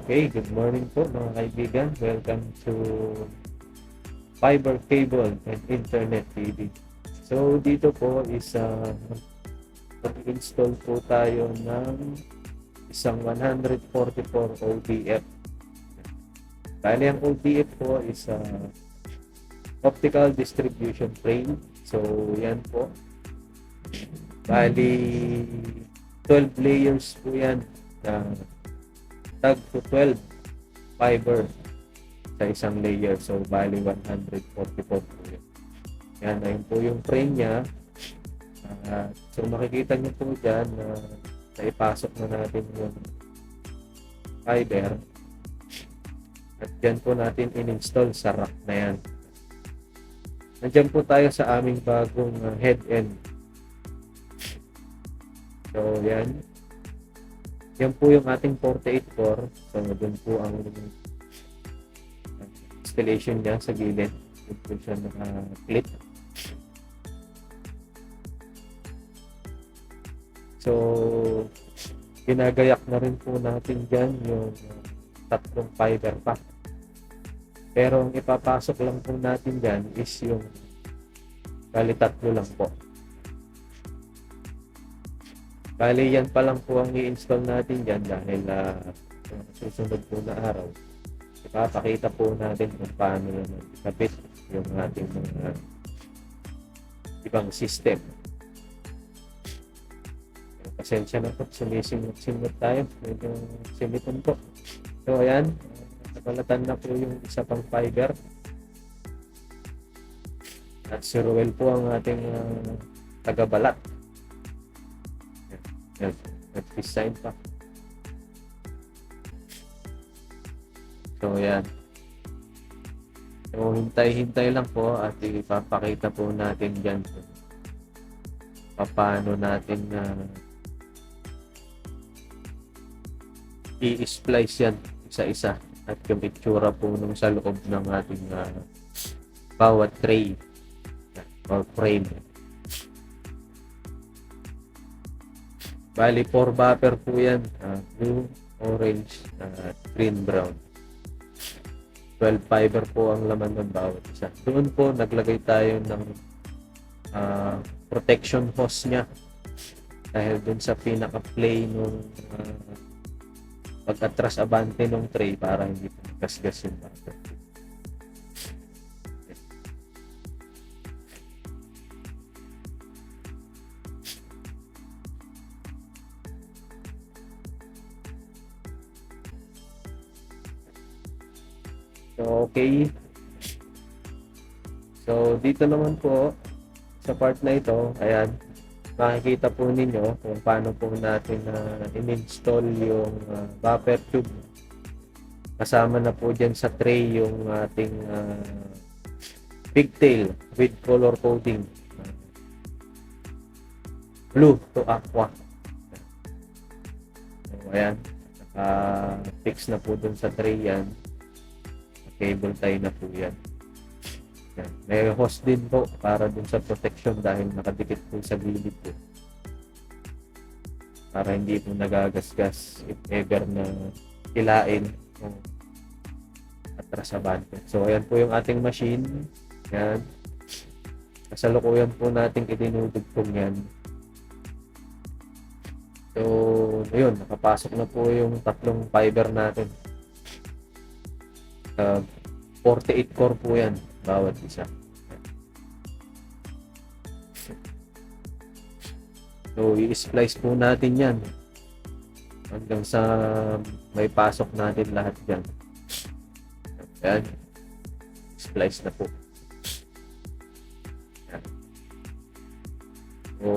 Okay, good morning po mga kaibigan. Welcome to Fiber Cable and Internet TV. So dito po is mag-install po tayo ng isang 144 ODF. Bali ang ODF po is optical distribution frame. So yan po. Bali 12 layers po yan. Tag to 12 fiber sa isang layer. So, bali 144 po yun. Yan, ayun po yung frame niya. So, makikita niyo po dyan na naipasok na natin yung fiber. At dyan po natin in-install sa rack na yan. Nandiyan po tayo sa aming bagong head end. So, yan. Yan po yung ating 48 core. So, doon po ang installation niya sa gilid. Doon po siya naka-clip. So, ginagayak na rin po natin dyan yung tatlong fiber pa. Pero ang ipapasok lang po natin dyan is yung bali tatlo lang po. Bali, yan pa lang po ang i-install natin dyan dahil susunod po na araw. Ipapakita po natin kung paano ikabit yung ating mga ibang system. Pasensya na po, sumisimot tayo. Medyo simiton po. So, ayan. Nabalatan na po yung isa pang fiber. At si Ruel po ang ating tagabalat. Nag-design pa. So, yan. So, hintay-hintay lang po at ipapakita po natin dyan paano natin i-splice yan isa-isa at yung itsura po nung sa loob ng ating bawat tray or frame. Bali, 4 buffer po yan. Blue, orange, green, brown. 12 fiber po ang laman ng bawat isa. Doon po, naglagay tayo ng protection hose niya. Dahil doon sa pinaka-play nung pag-atras abante ng tray para hindi po gasgas yung buffer. So, okay. So, dito naman po, sa part na ito, ayan, makikita po ninyo kung paano po natin in-install yung buffer tube. Kasama na po dyan sa tray yung ating pigtail with color coding. Blue to aqua. So, ayan, fix na po dun sa tray yan. Cable tie na po yan. Yan. May hose din po para dun sa protection dahil nakadikit po sa gilid po. Para hindi po nagagasgas if ever na kilain o atras abante. So, ayan po yung ating machine. Yan. Kasalukuyan po natin itinudugtong yan. So, ayun. Nakapasok na po yung tatlong fiber natin. 48 core po yan bawat isa. So, i-splice po natin yan hanggang sa may pasok natin lahat dyan. Ayan, splice na po. Ayan. So,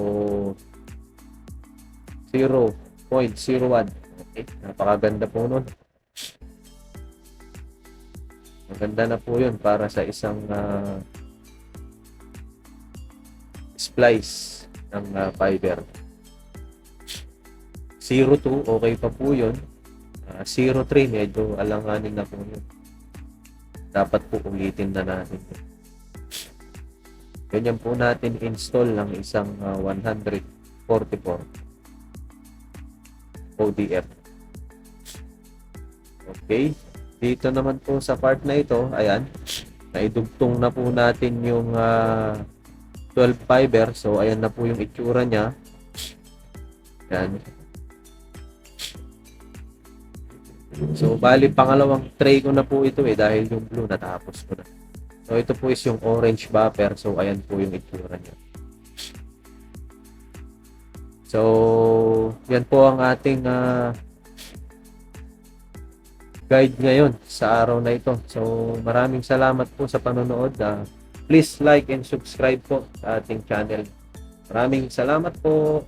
0.01. Okay, napakaganda po nun. Maganda na po yun para sa isang splice ng fiber. 0.2 okay pa po yun. 0.3 medyo alanganin na po yun. Dapat po ulitin na natin yun. Ganyan po natin install ng isang 144 ODF. Okay. Dito naman po sa part na ito, ayan, naidugtong na po natin yung 12 fiber. So, ayan na po yung itsura niya. Ayan. So, bali, pangalawang tray ko na po ito dahil yung blue natapos ko na. So, ito po is yung orange buffer. So, ayan po yung itsura niya. So, yan po ang ating guide ngayon sa araw na ito. So, maraming salamat po sa panonood. Please like and subscribe po sa ating channel. Maraming salamat po.